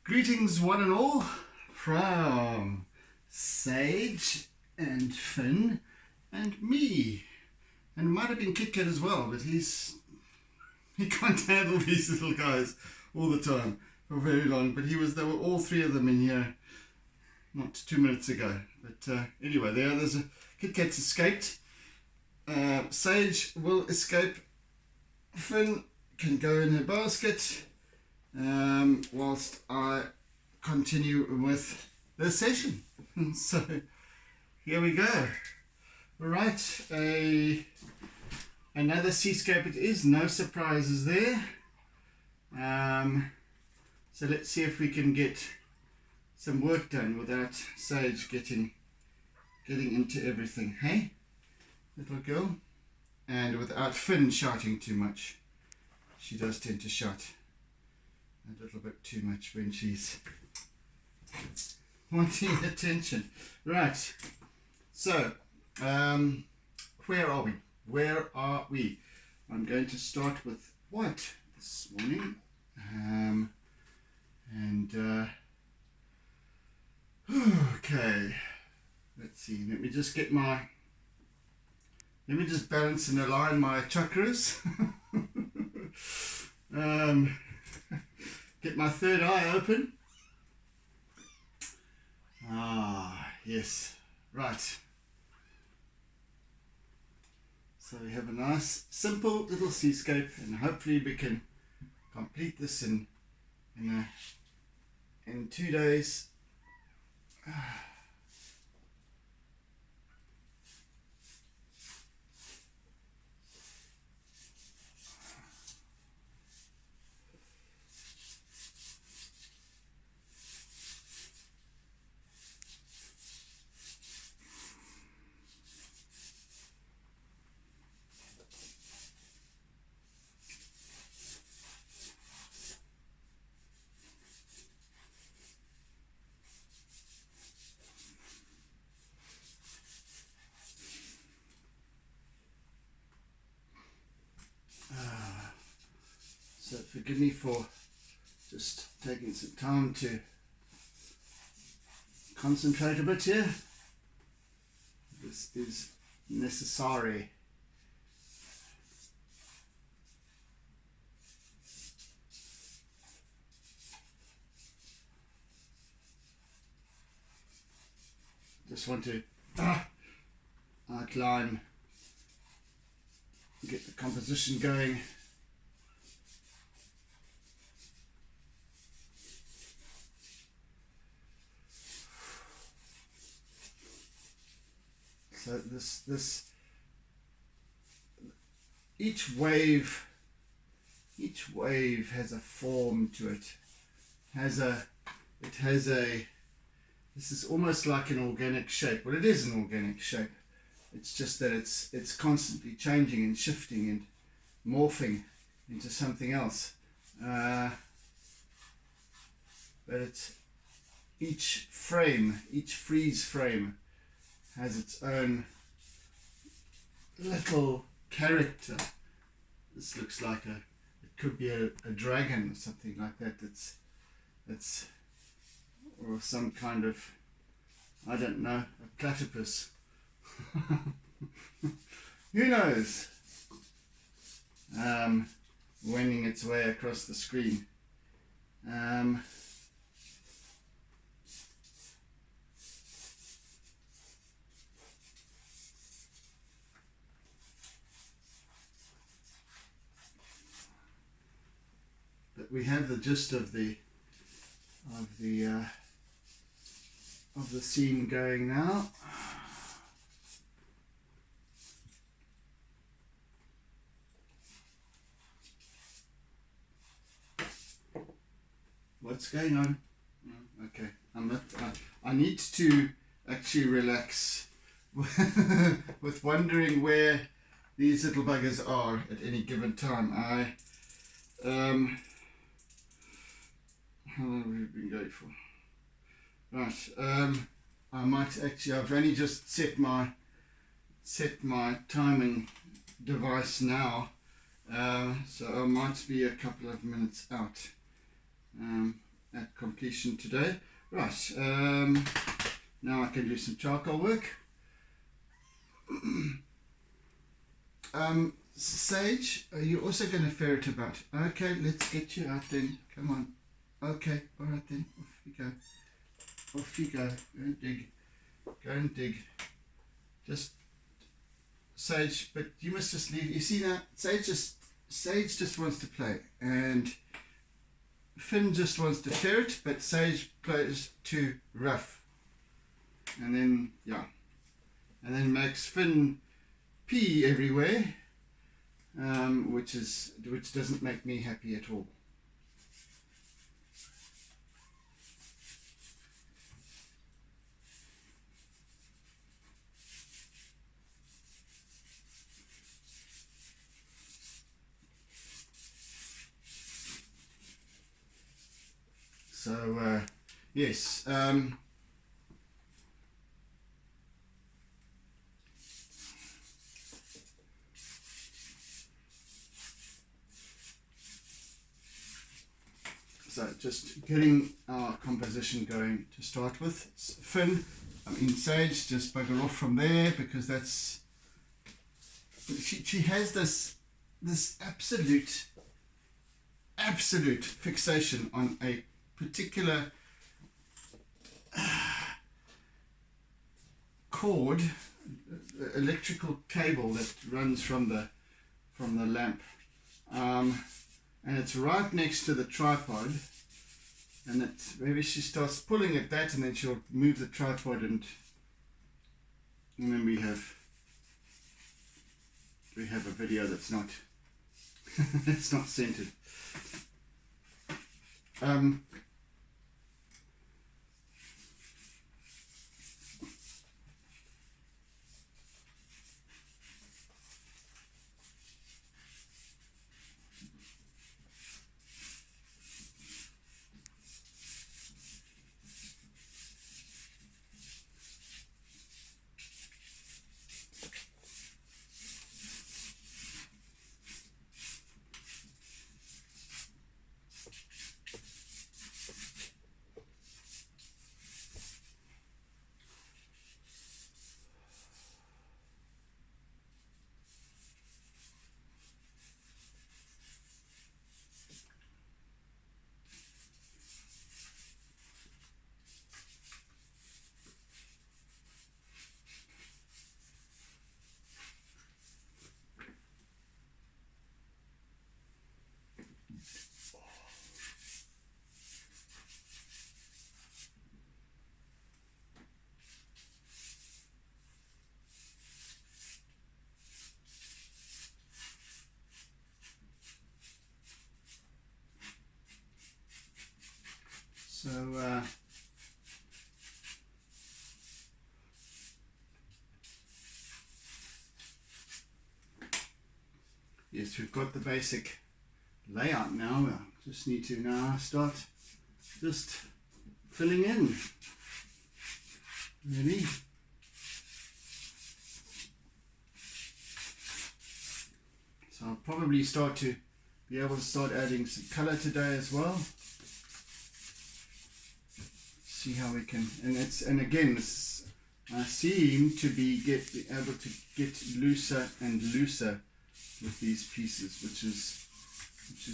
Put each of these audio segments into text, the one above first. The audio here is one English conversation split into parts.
Greetings one and all from Sage and Finn and me, and it might have been KitKat as well, but he can't handle these little guys all the time for very long. But they were all three of them in here not 2 minutes ago. But anyway, the others, KitKat's escaped. Sage will escape. Finn can go in her basket. Whilst I continue with the session. So here we go. Right, another seascape it is, no surprises there. So let's see if we can get some work done without Sage getting into everything, hey, little girl? And without Finn shouting too much. She does tend to shout a little bit too much when she's wanting attention. Right, so where are we? I'm going to start with white this morning, okay, let's see, let me just balance and align my chakras. Get my third eye open. Yes, right. So we have a nice, simple little seascape, and hopefully we can complete this in 2 days. So forgive me for just taking some time to concentrate a bit here. This is necessary. Just want to outline, get the composition going. So each wave has a form to it. This is almost like an organic shape. Well, it is an organic shape. It's just that it's constantly changing and shifting and morphing into something else. But each freeze frame has its own little character. This looks like it could be a dragon or something like that. That's or some kind of, I don't know, a platypus. Who knows? Wending its way across the screen. But we have the gist of the scene going now. What's going on? Okay, I need to actually relax with wondering where these little buggers are at any given time. How long have we been going for? Right, I might actually, I've only just set my timing device now, so I might be a couple of minutes out. at completion today. Right, now I can do some charcoal work. Sage, are you also going to ferret about? Okay, let's get you out then. Come on. Okay, all right then. Off you go. Off you go. Go and dig. Go and dig. Just Sage, but you must just leave. You see now, Sage just wants to play, and Finn just wants to ferret, but Sage plays too rough, and then and then makes Finn pee everywhere, which doesn't make me happy at all. So yes, so just getting our composition going to start with. Finn, Sage, just bugger off from there, because that's she has this absolute fixation on a particular cord, electrical cable that runs from the lamp, and it's right next to the tripod, and maybe she starts pulling at that, and then she'll move the tripod, and then we have a video that's not it's not centered. So yes, we've got the basic layout now. We just need to now start just filling in, really. So I'll probably start to be able to start adding some color today as well. See how we can, and again, I seem to be able to get looser and looser with these pieces, which is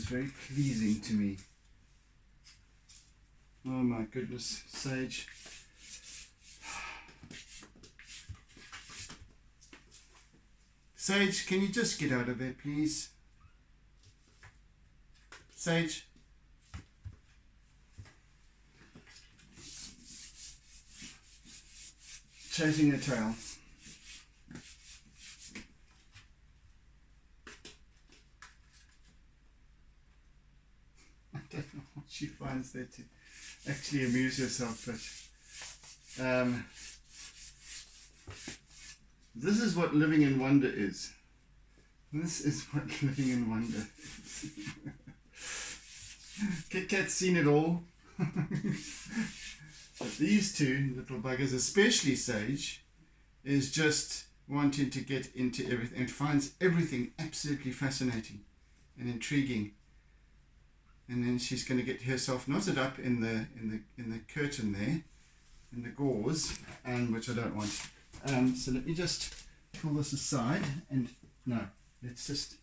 very pleasing to me. Oh my goodness, Sage. Sage, can you just get out of there, please? Sage. Chasing a tail. I don't know what she finds there to actually amuse herself, but this is what living in wonder is. This is what living in wonder is. Kit Kat's seen it all. But these two little buggers, especially Sage, is just wanting to get into everything and finds everything absolutely fascinating and intriguing. and then she's going to get herself knotted up in the curtain there, in the gauze, and which I don't want. So let me just pull this aside, and no, let's just.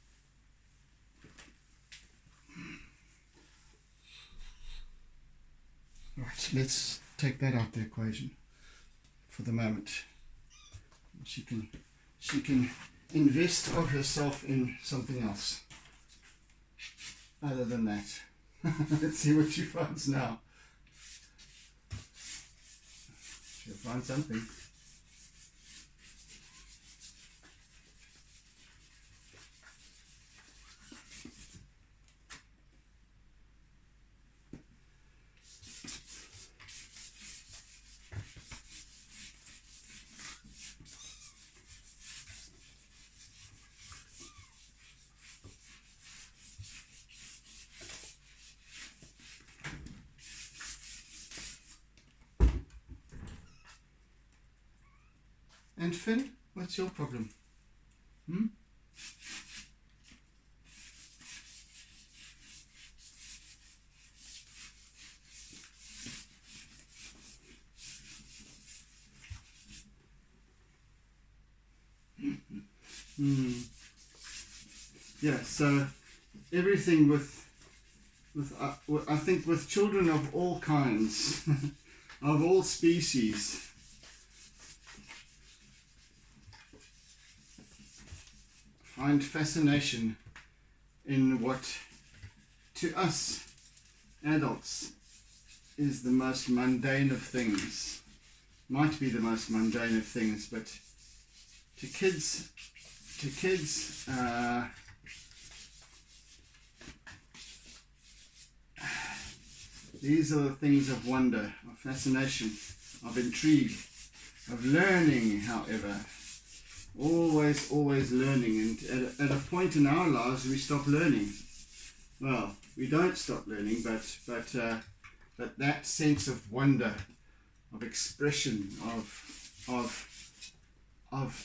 Right, let's take that out the equation for the moment. She can invest of herself in something else other than that. Let's see what she finds now. She'll find something. And Finn, what's your problem? Yeah, so everything with I think with children of all kinds, of all species, find fascination in what to us adults is the most mundane of things. Might be the most mundane of things, but to kids, these are the things of wonder, of fascination, of intrigue, of learning, however. Always learning, and at a point in our lives we stop learning. Well, we don't stop learning, but that sense of wonder, of expression, of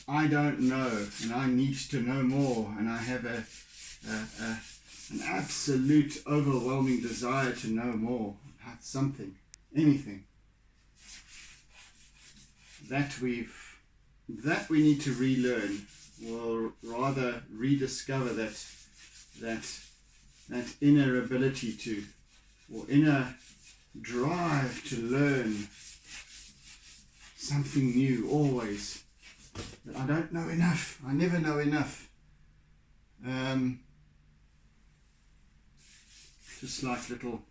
I don't know and I need to know more, and I have an absolute overwhelming desire to know more about something, anything, that we need to relearn, or rather rediscover that inner ability to, or inner drive to learn something new always. But I don't know enough. I never know enough. Just like little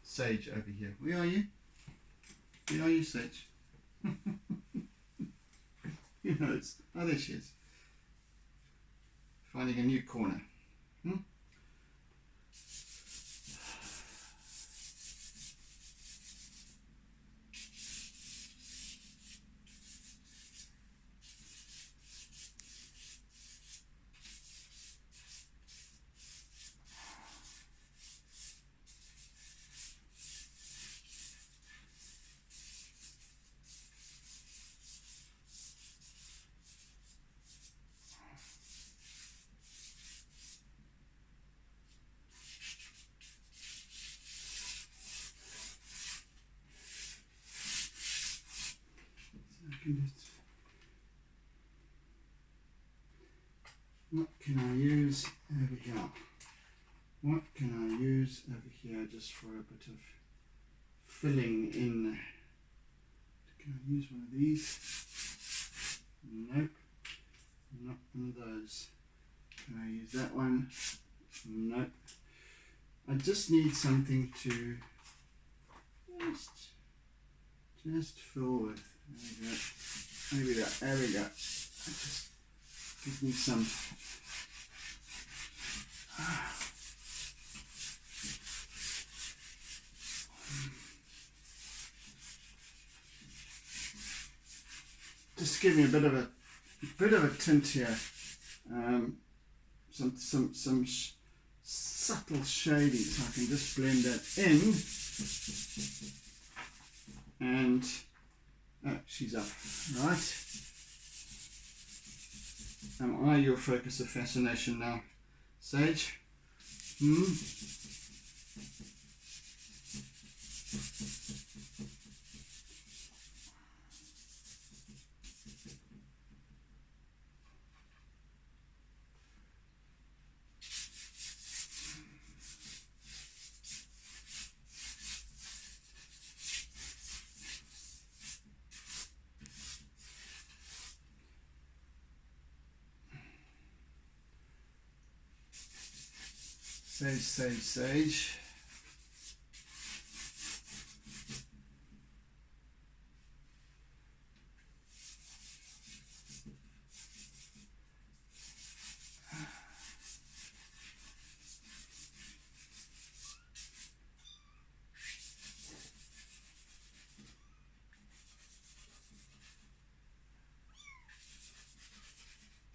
Sage over here. Where are you? Where are you, Sage? Who knows? Oh, there she is. Finding a new corner. What can I use over here? What can I use over here just for a bit of filling in? Can I use one of these? Nope, not one of those. Can I use that one? Nope. I just need something to just fill with. There we go. Maybe that. There we go. Just give me some. Just give me a bit of a tint here. Some subtle shading, so I can just blend that in. And oh, she's up, right? Am I your focus of fascination now, Sage? Sage, sage, sage.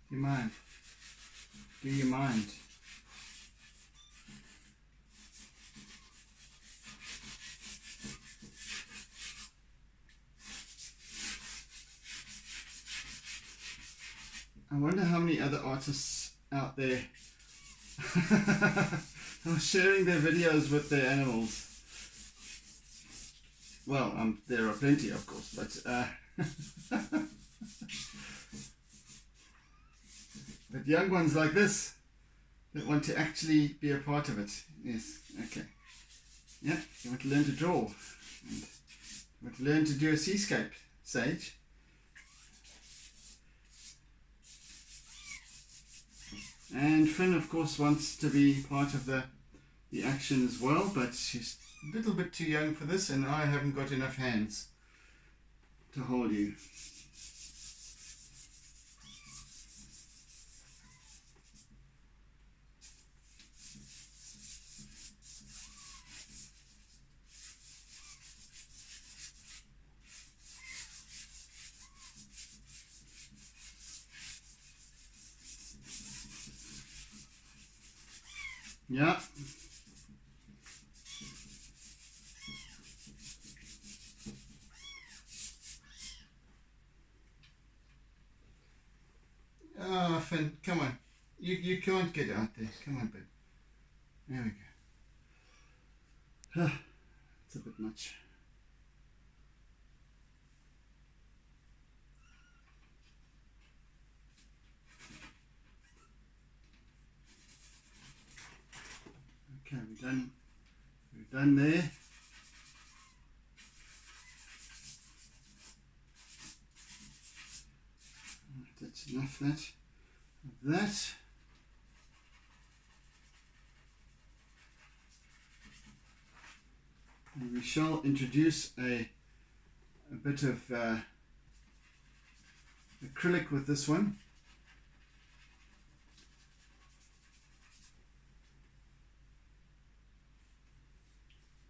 Do you mind? Do you mind? I wonder how many other artists out there are sharing their videos with their animals. Well, there are plenty, of course, but but young ones like this that want to actually be a part of it. Yes, okay. Yeah, you want to learn to draw. And you want to learn to do a seascape, Sage. And Finn, of course, wants to be part of the action as well, but she's a little bit too young for this, and I haven't got enough hands to hold you. Yeah. Oh, Finn, come on. You can't get out there. Come on, babe. There we go. It's a bit much. Okay, we're done. We're done there. That's enough of that. And we shall introduce a bit of acrylic with this one.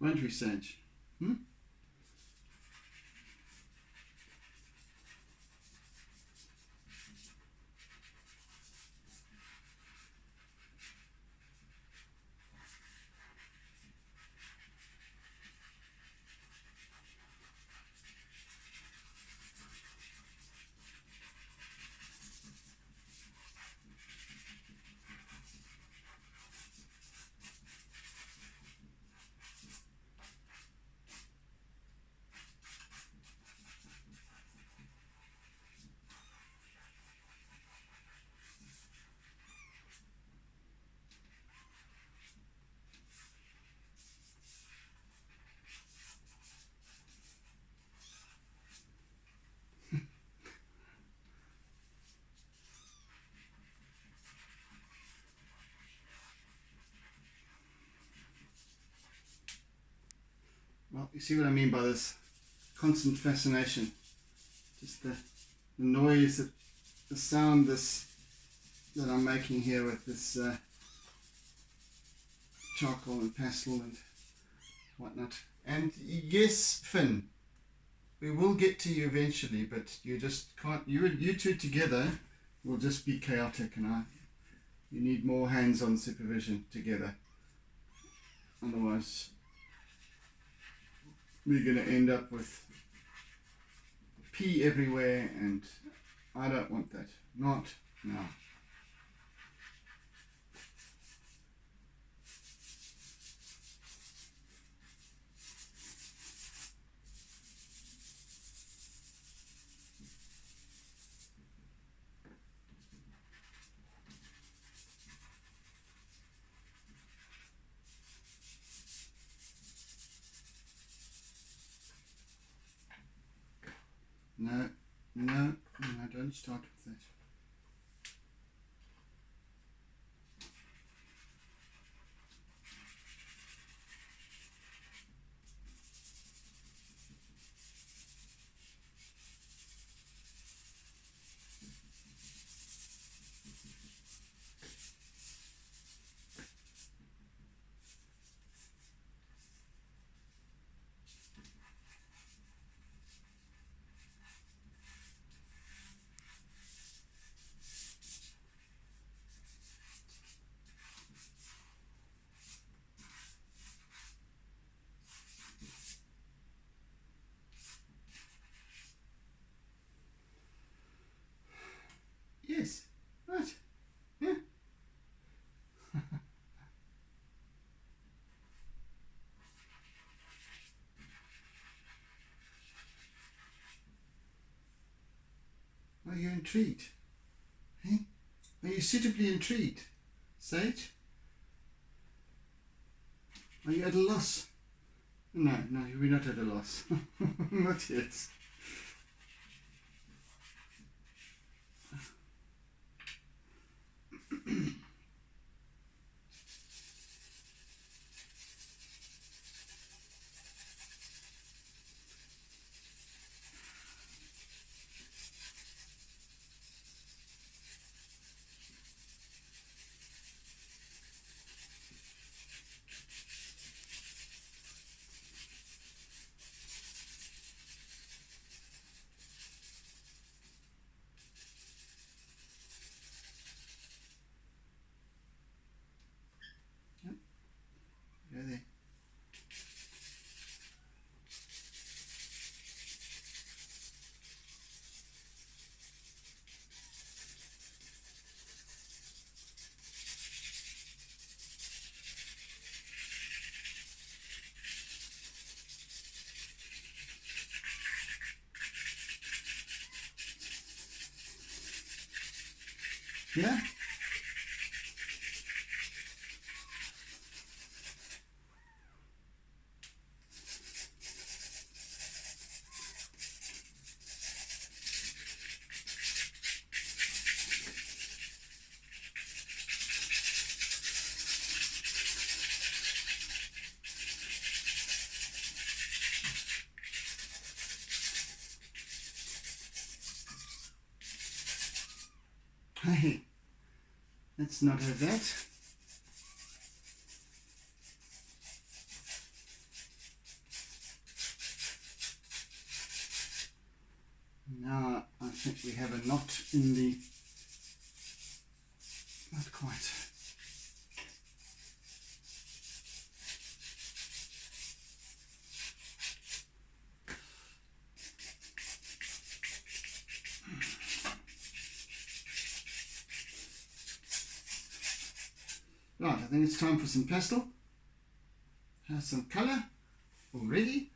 Won't we, Sage? Well, you see what I mean by this constant fascination. Just the noise, the sound that I'm making here with this charcoal and pastel and whatnot. And yes, Finn, we will get to you eventually, but you just can't. You two together will just be chaotic, and you need more hands-on supervision together. Otherwise, we're going to end up with pee everywhere, and I don't want that. Not now. No, no, no, don't start with that. Yes, right. Yeah. Are you intrigued? Hey? Are you suitably intrigued, Sage? Are you at a loss? No, no, we're not at a loss. Not yet. Yep. Go there. Yeah? Hey, let's not have that. Now I think we have a knot in the... Not quite. Right, I think it's time for some pastel. Have some colour already.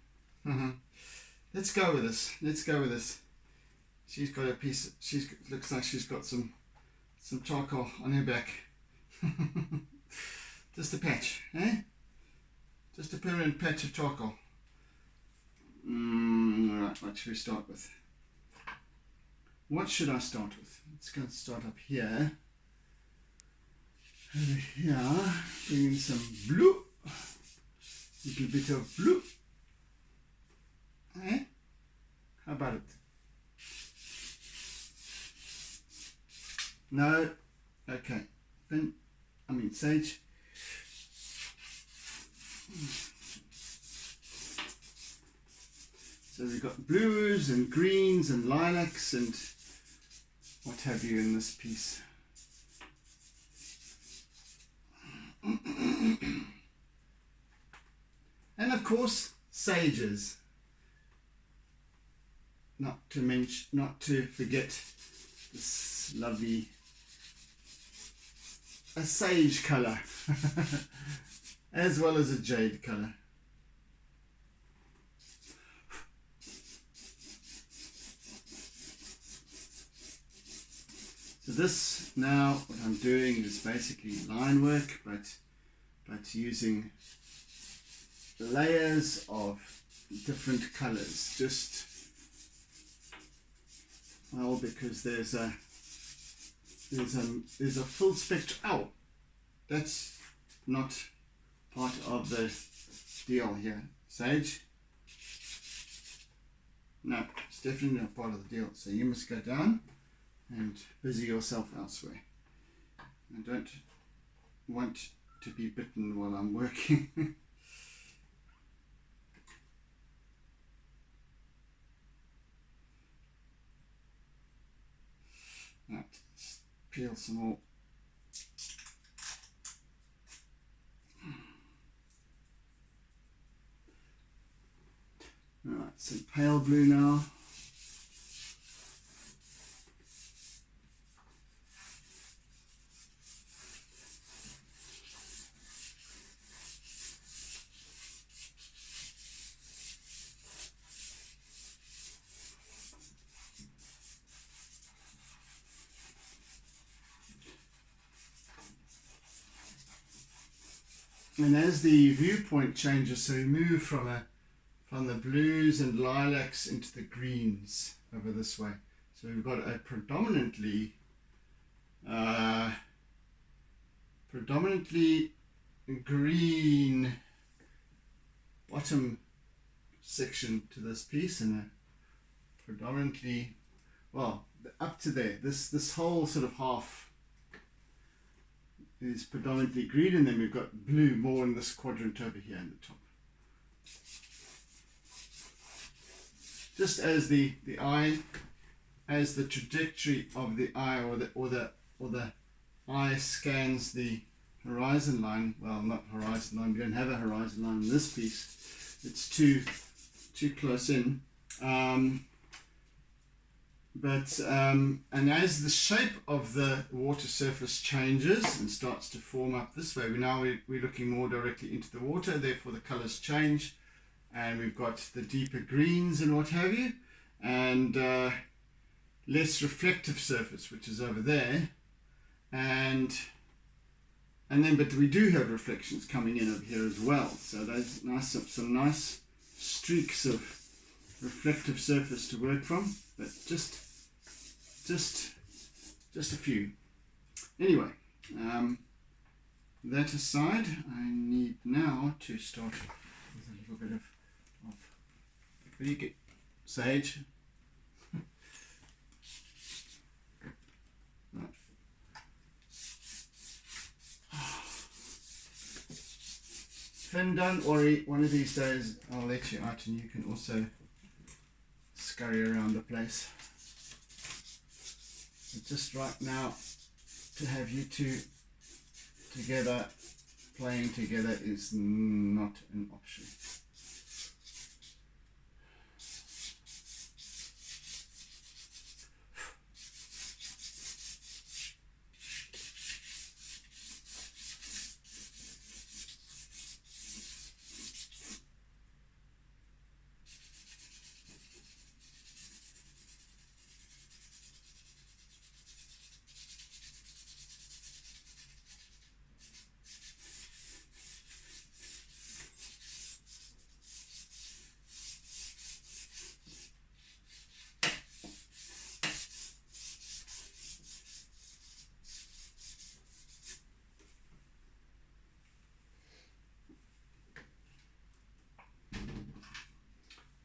Let's go with this. Let's go with this. She's got a piece. Looks like she's got some charcoal on her back. Just a patch, eh? Just a permanent patch of charcoal. Right, what should we start with? What should I start with? Let's go start up here. Over here, bring in some blue. A little bit of blue. Eh? How about it? No? Okay. Then, Sage. So we've got blues and greens and lilacs and what have you in this piece. And of course, sages. Not to forget this lovely a sage colour as well as a jade colour. So this now, what I'm doing is basically line work, but using layers of different colours, just Well, because there's a full spectrum. Oh, that's not part of the deal here. Sage. No, it's definitely not part of the deal. So you must go down and busy yourself elsewhere. I don't want to be bitten while I'm working. Right, let's peel some more. Right, some pale blue now. And as the viewpoint changes, so we move from the blues and lilacs into the greens over this way. So we've got a predominantly green bottom section to this piece, and a predominantly, well, up to there. This whole sort of half is predominantly green, and then we've got blue more in this quadrant over here in the top. Just as the eye, as the trajectory of the eye or the eye scans the horizon line, well, not horizon line, we don't have a horizon line in this piece, it's too close in, and as the shape of the water surface changes and starts to form up this way, we're looking more directly into the water, therefore the colors change, and we've got the deeper greens and what have you, and less reflective surface, which is over there, and then but we do have reflections coming in over here as well, so there's some nice streaks of reflective surface to work from, but just a few. Anyway, that aside, I need now to start with a little bit of what do you get? Sage. Right. Finn, don't worry, one of these days I'll let you out and you can also scurry around the place. But just right now, to have you two together, playing together, is not an option.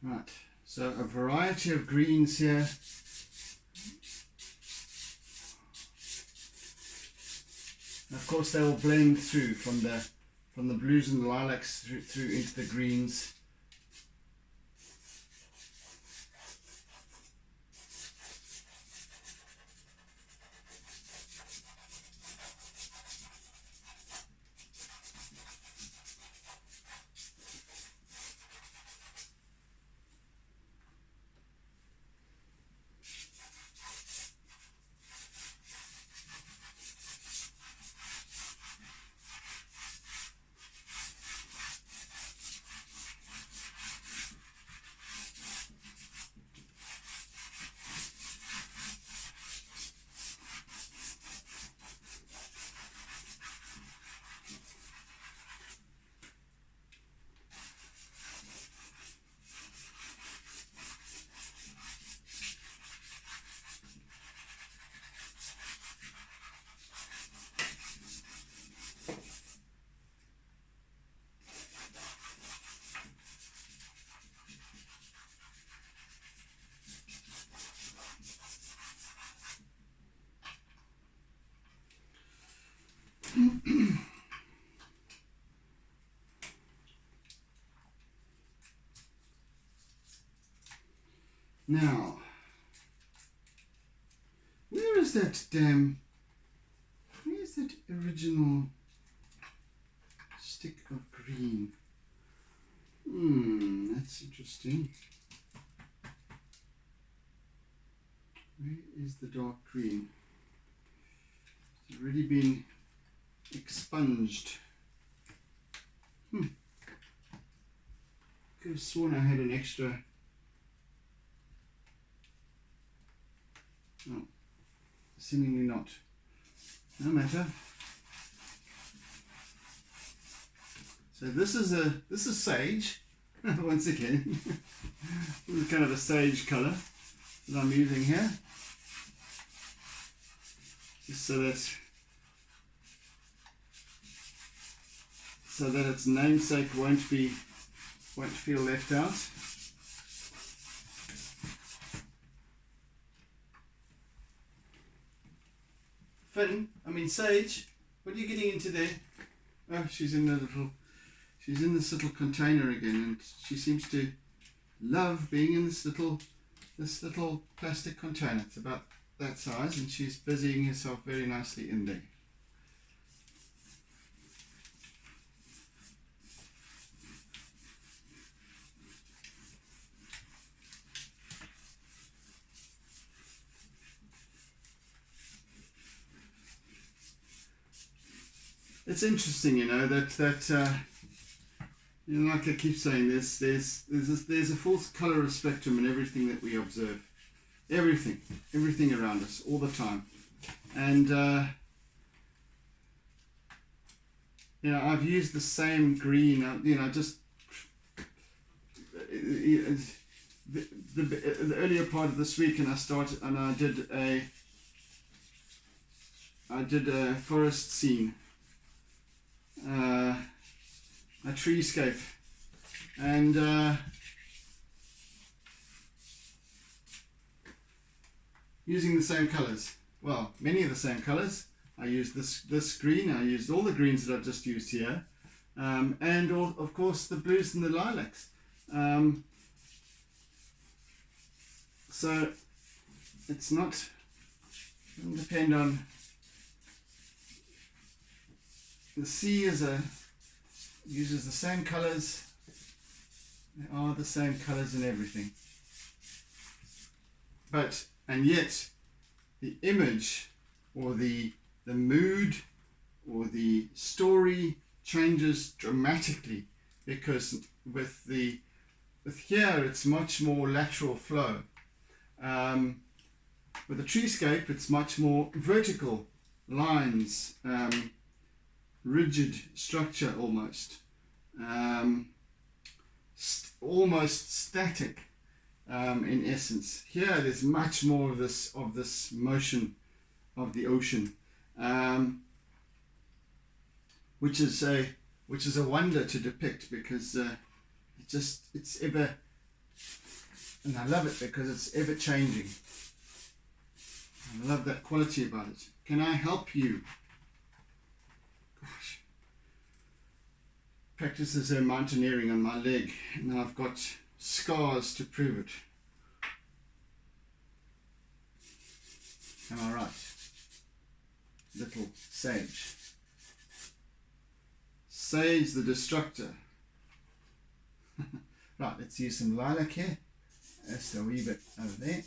Right, so a variety of greens here. Of course, they will blend through from the blues and the lilacs through into the greens. Now, where's that original stick of green? That's interesting. Where is the dark green? It's already been expunged. Could have sworn I had an extra. Oh, seemingly not. No matter. So this is sage. Once again, this is kind of a sage color that I'm using here, just so that its namesake won't feel left out. Sage, what are you getting into there? Oh, she's in this little container again, and she seems to love being in this little plastic container. It's about that size, and she's busying herself very nicely in there. It's interesting, that like I keep saying, there's a full colour spectrum in everything that we observe, everything around us, all the time, and I've used the same green, just the earlier part of this week, and I did a forest scene. A treescape, and using the same colours. Well, many of the same colours. I used this green. I used all the greens that I've just used here, and of course the blues and the lilacs. So it's not. It doesn't depend on. The sea uses the same colours. They are the same colours and everything. And yet, the image, or the mood, or the story changes dramatically, because with here it's much more lateral flow. With the treescape, it's much more vertical lines. Rigid structure, almost static, in essence. Here there's much more of this motion of the ocean, which is a wonder to depict, because it's ever, and I love it because it's ever changing. I love that quality about it. Can I help you? Gosh. Practices her mountaineering on my leg, and I've got scars to prove it. Am I right? Little sage. Sage the destructor. Right, let's use some lilac here. Just a wee bit over there.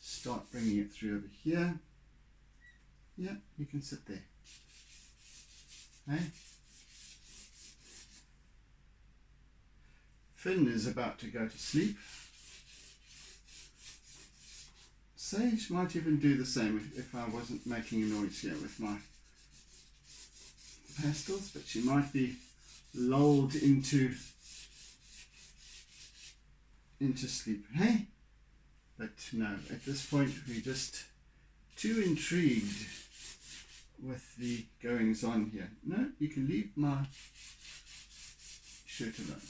Start bringing it through over here. Yeah, you can sit there. Hey? Finn is about to go to sleep. Sage might even do the same if I wasn't making a noise here with my pastels, but she might be lulled into sleep. Hey? But no, at this point we're just too intrigued with the goings on here. No, you can leave my shirt alone.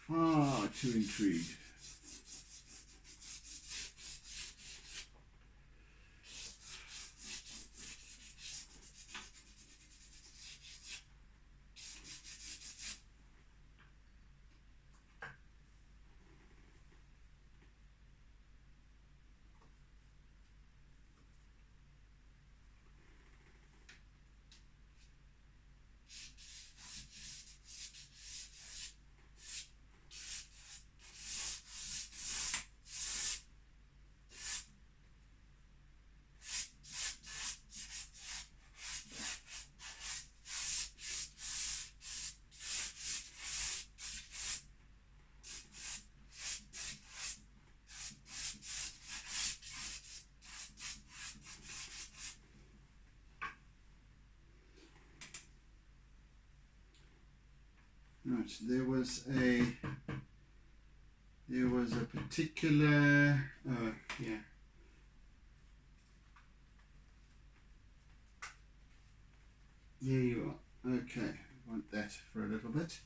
Far too intrigued. Right, there was a particular, yeah. There you are. Okay, I want that for a little bit.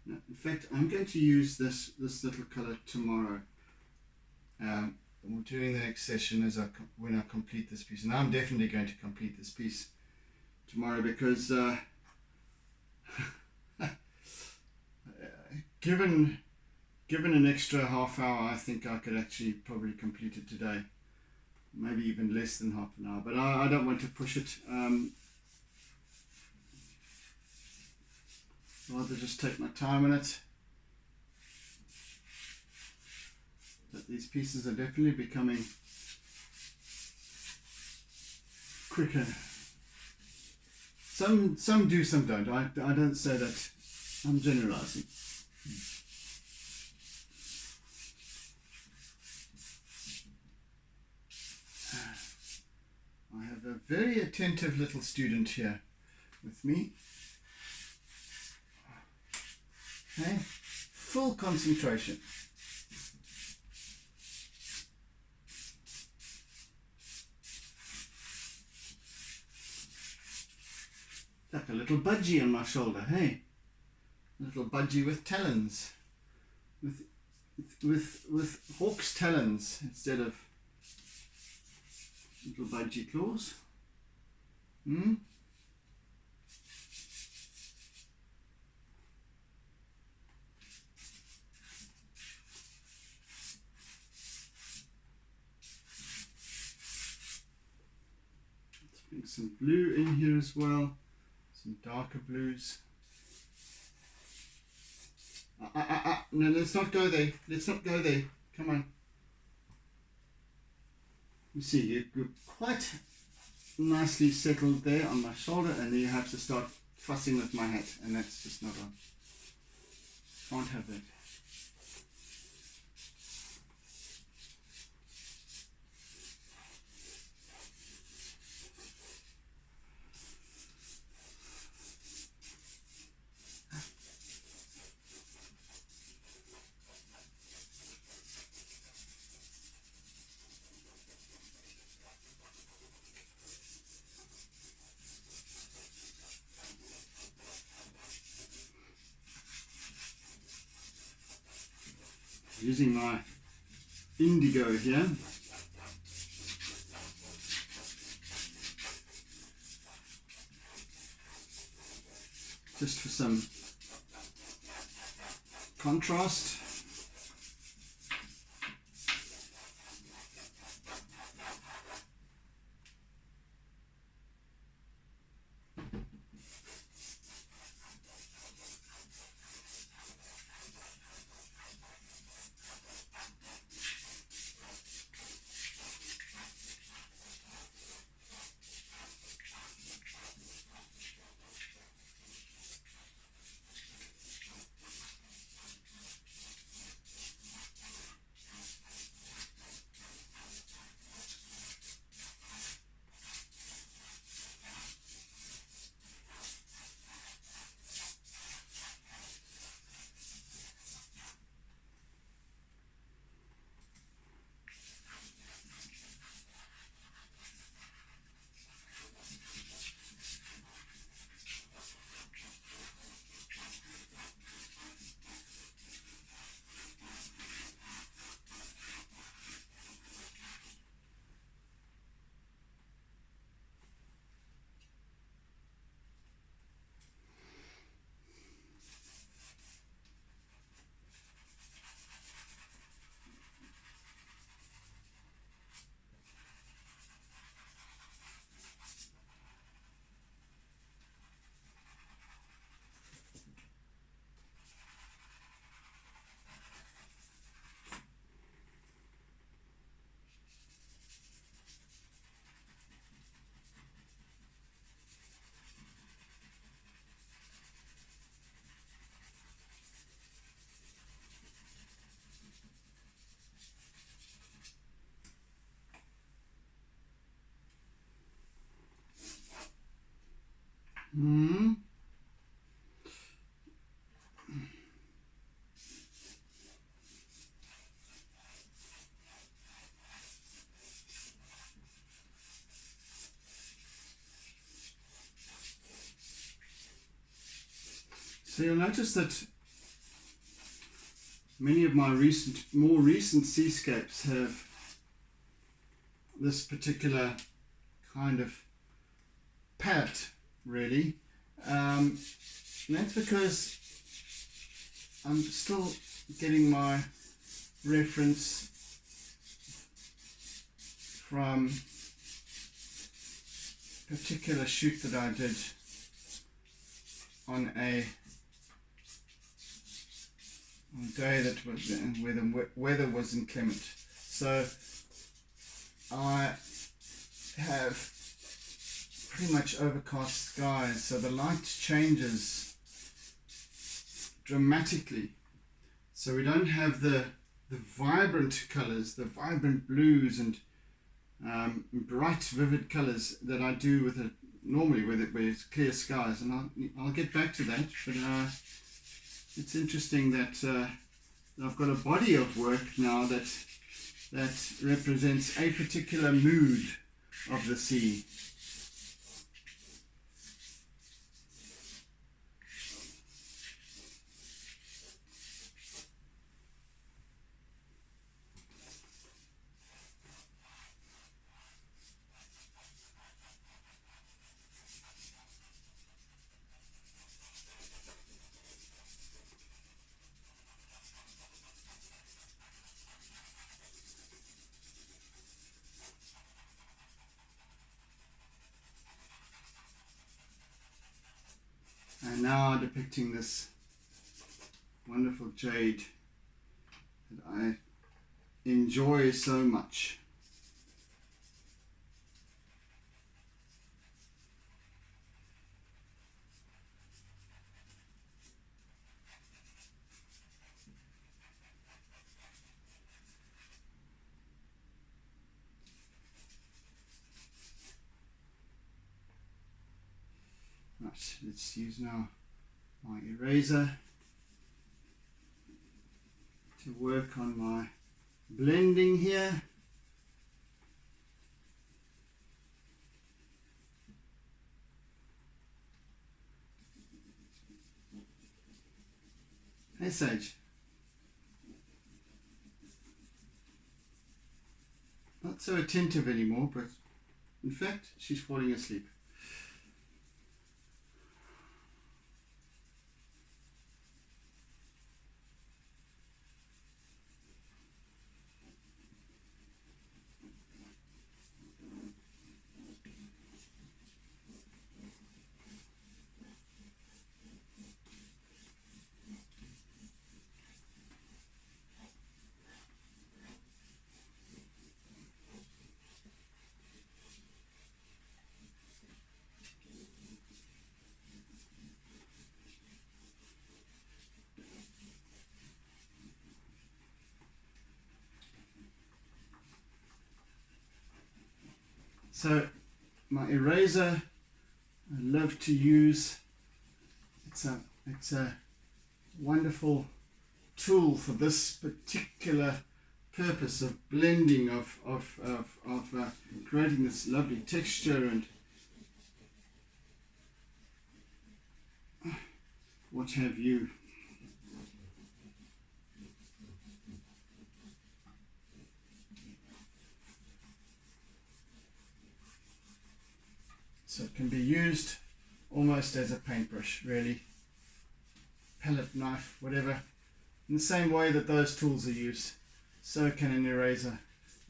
Now, in fact, I'm going to use this little color tomorrow. During the next session, when I complete this piece, and I'm definitely going to complete this piece tomorrow, because given an extra half hour, I think I could actually probably complete it today, maybe even less than half an hour, but I don't want to push it. Rather just take my time on it. But these pieces are definitely becoming quicker. Some do, some don't. I don't say that. I'm generalizing. I have a very attentive little student here with me. Okay, full concentration. Like a little budgie on my shoulder, hey? A little budgie with talons. With hawk's talons instead of little budgie claws. Let's bring some blue in here as well. Some darker blues. No, let's not go there. Let's not go there. Come on. You see, you're quite nicely settled there on my shoulder, and then you have to start fussing with my hat, and that's just not on. Can't have that. Using my indigo here. Just for some contrast. Hmm. So you'll notice that many of my more recent seascapes have this particular kind of pat, really. That's because I'm still getting my reference from a particular shoot that I did on a day that was where the weather was inclement. So I have pretty much overcast skies, so the light changes dramatically. So we don't have the vibrant colors, the vibrant blues and bright, vivid colors that I do with it normally where it's clear skies. And I'll get back to that, but it's interesting that I've got a body of work now that represents a particular mood of the sea. And now depicting this wonderful jade that I enjoy so much. Right, let's use now my eraser to work on my blending here. Hey Sage. Not so attentive anymore, but in fact she's falling asleep. So my eraser I love to use. It's a wonderful tool for this particular purpose of blending, of creating this lovely texture and what have you. So it can be used almost as a paintbrush, really. Palette knife, whatever. In the same way that those tools are used, so can an eraser.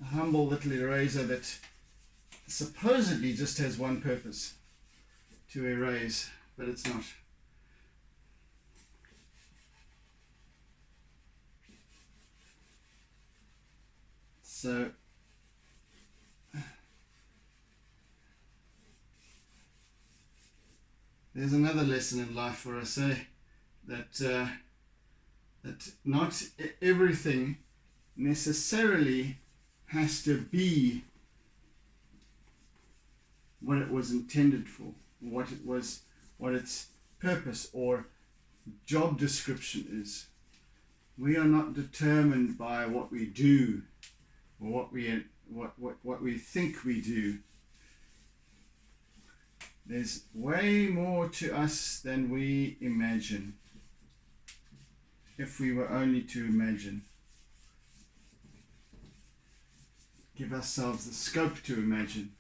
A humble little eraser that supposedly just has one purpose, to erase, but it's not. So there's another lesson in life for us, that not everything necessarily has to be what it was intended for, what it was what its purpose or job description is. We are not determined by what we do or what we think we do. There's way more to us than we imagine, if we were only to imagine. Give ourselves the scope to imagine.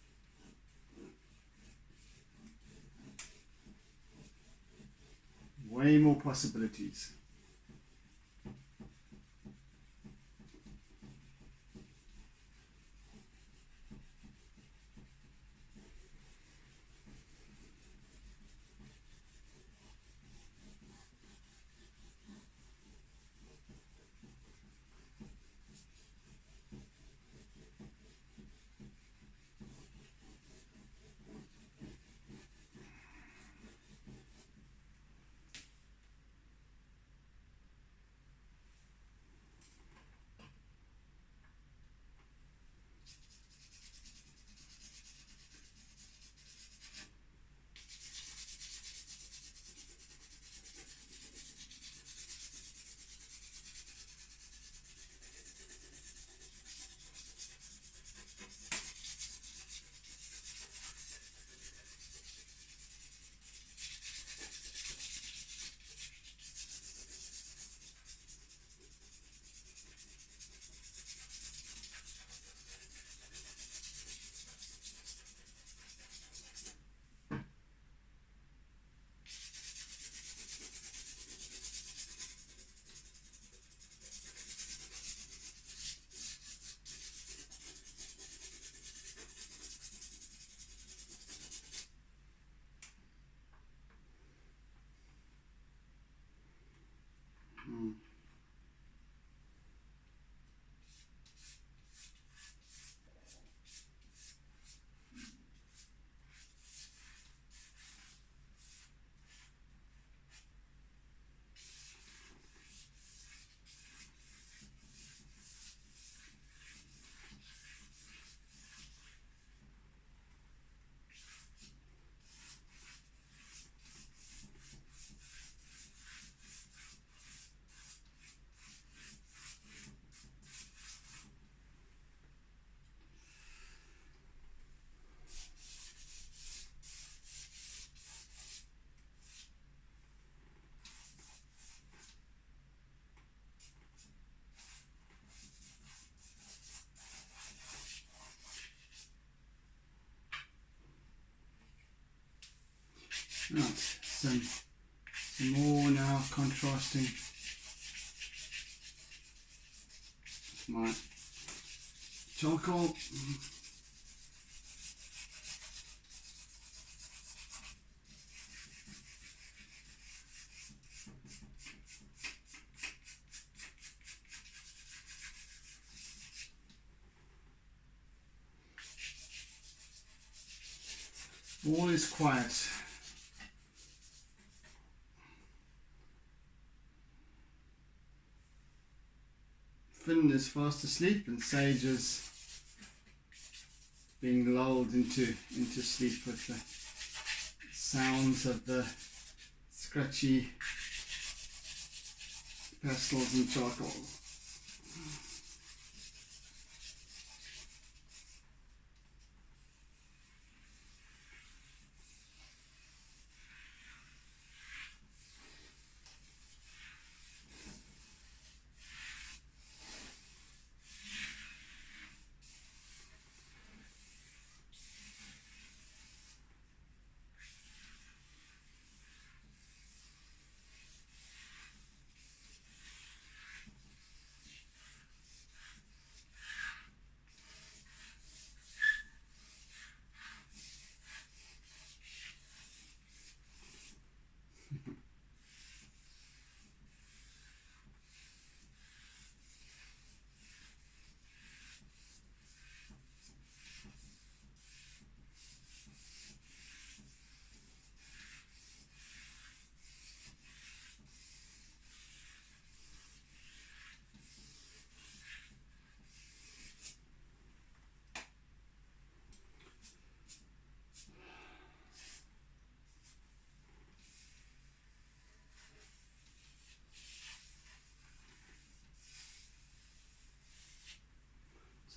Way more possibilities. Right, some more now contrasting my charcoal. All is quiet. Finn is fast asleep and Sage is being lulled into sleep with the sounds of the scratchy pastels and charcoal.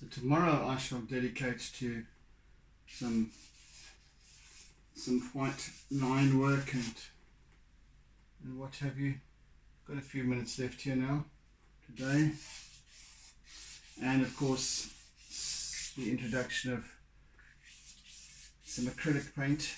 So tomorrow I shall dedicate to some white line work and what have you. Got a few minutes left here now today, and of course the introduction of some acrylic paint.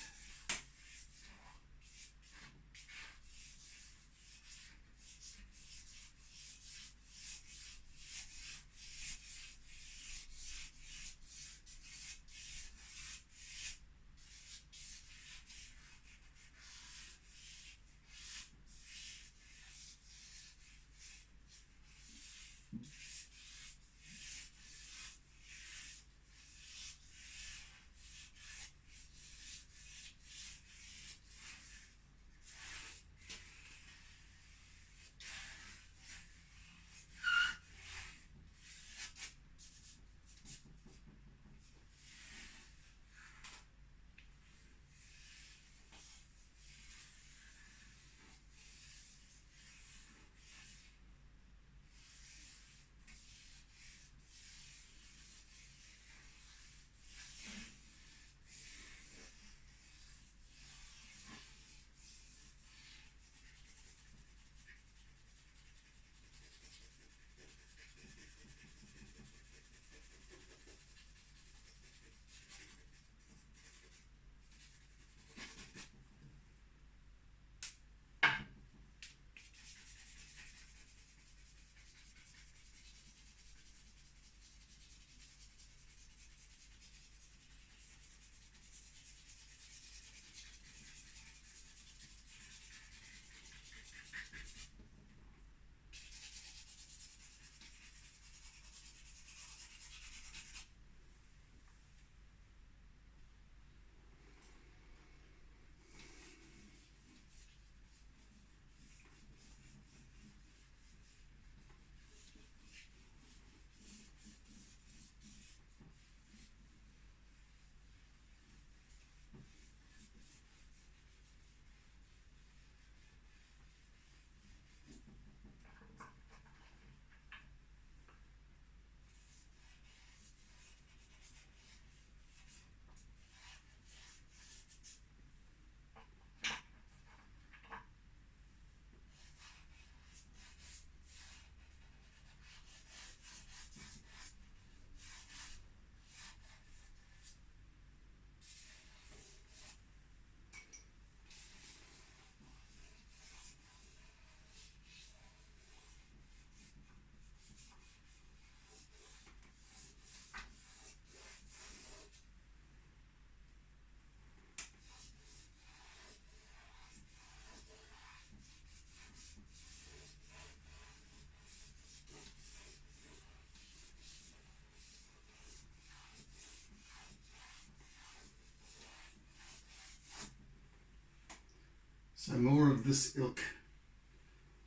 So more of this ilk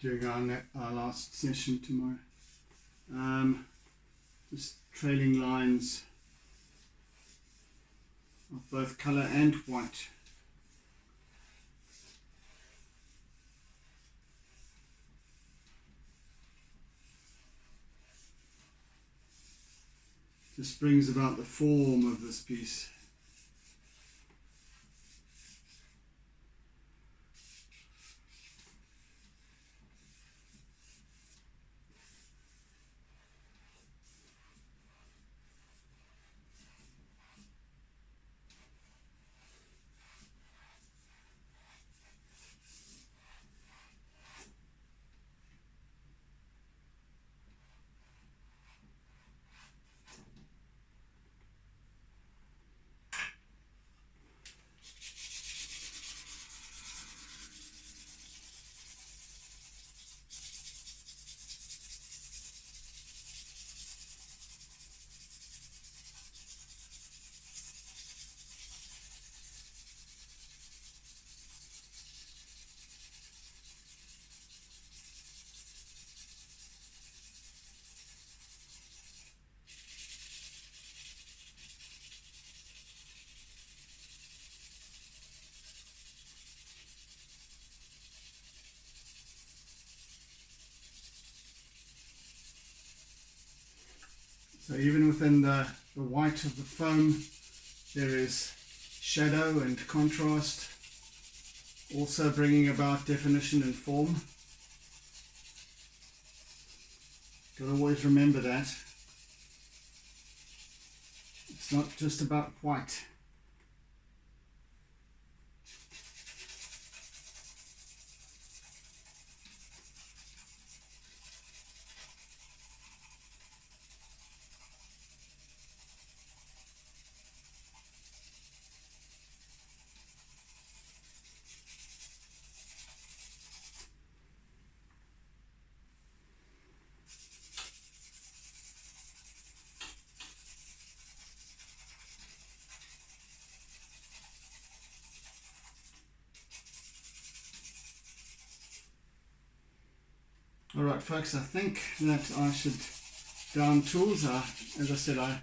during our last session tomorrow. Just trailing lines of both colour and white. Just brings about the form of this piece. So even within the white of the foam, there is shadow and contrast, also bringing about definition and form. Got to always remember that. It's not just about white. Alright folks, I think that I should down tools. As I said, I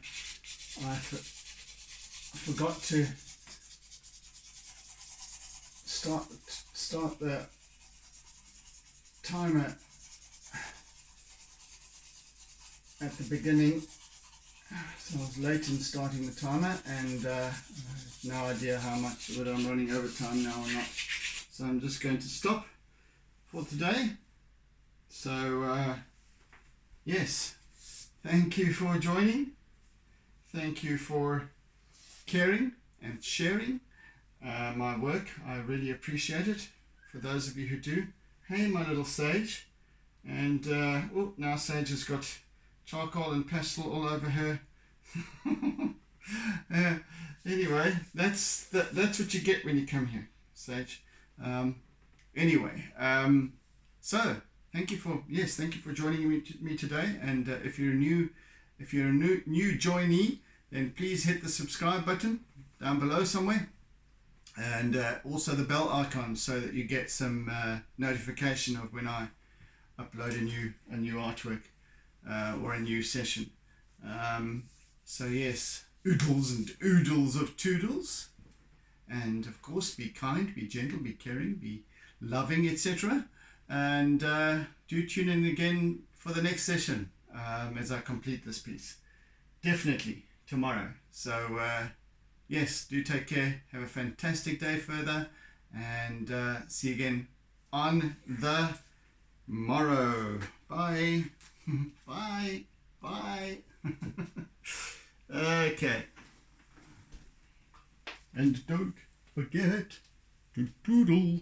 forgot to start the timer at the beginning, so I was late in starting the timer, and I have no idea how much, whether I'm running over time now or not. So I'm just going to stop for today. So yes, thank you for joining. Thank you for caring and sharing my work. I really appreciate it. For those of you who do, hey my little Sage. And oh, now Sage has got charcoal and pastel all over her. Anyway, that's what you get when you come here, Sage. So thank you for joining me today. And if you're a new joinee, then please hit the subscribe button down below somewhere, and also the bell icon, so that you get some notification of when I upload a new artwork or a new session. So yes, oodles and oodles of toodles, and of course be kind, be gentle, be caring, be loving, etc. And do tune in again for the next session as I complete this piece, definitely tomorrow. So yes, do take care, have a fantastic day further, and see you again on the morrow. Bye. Bye. Bye. Okay. And don't forget to doodle.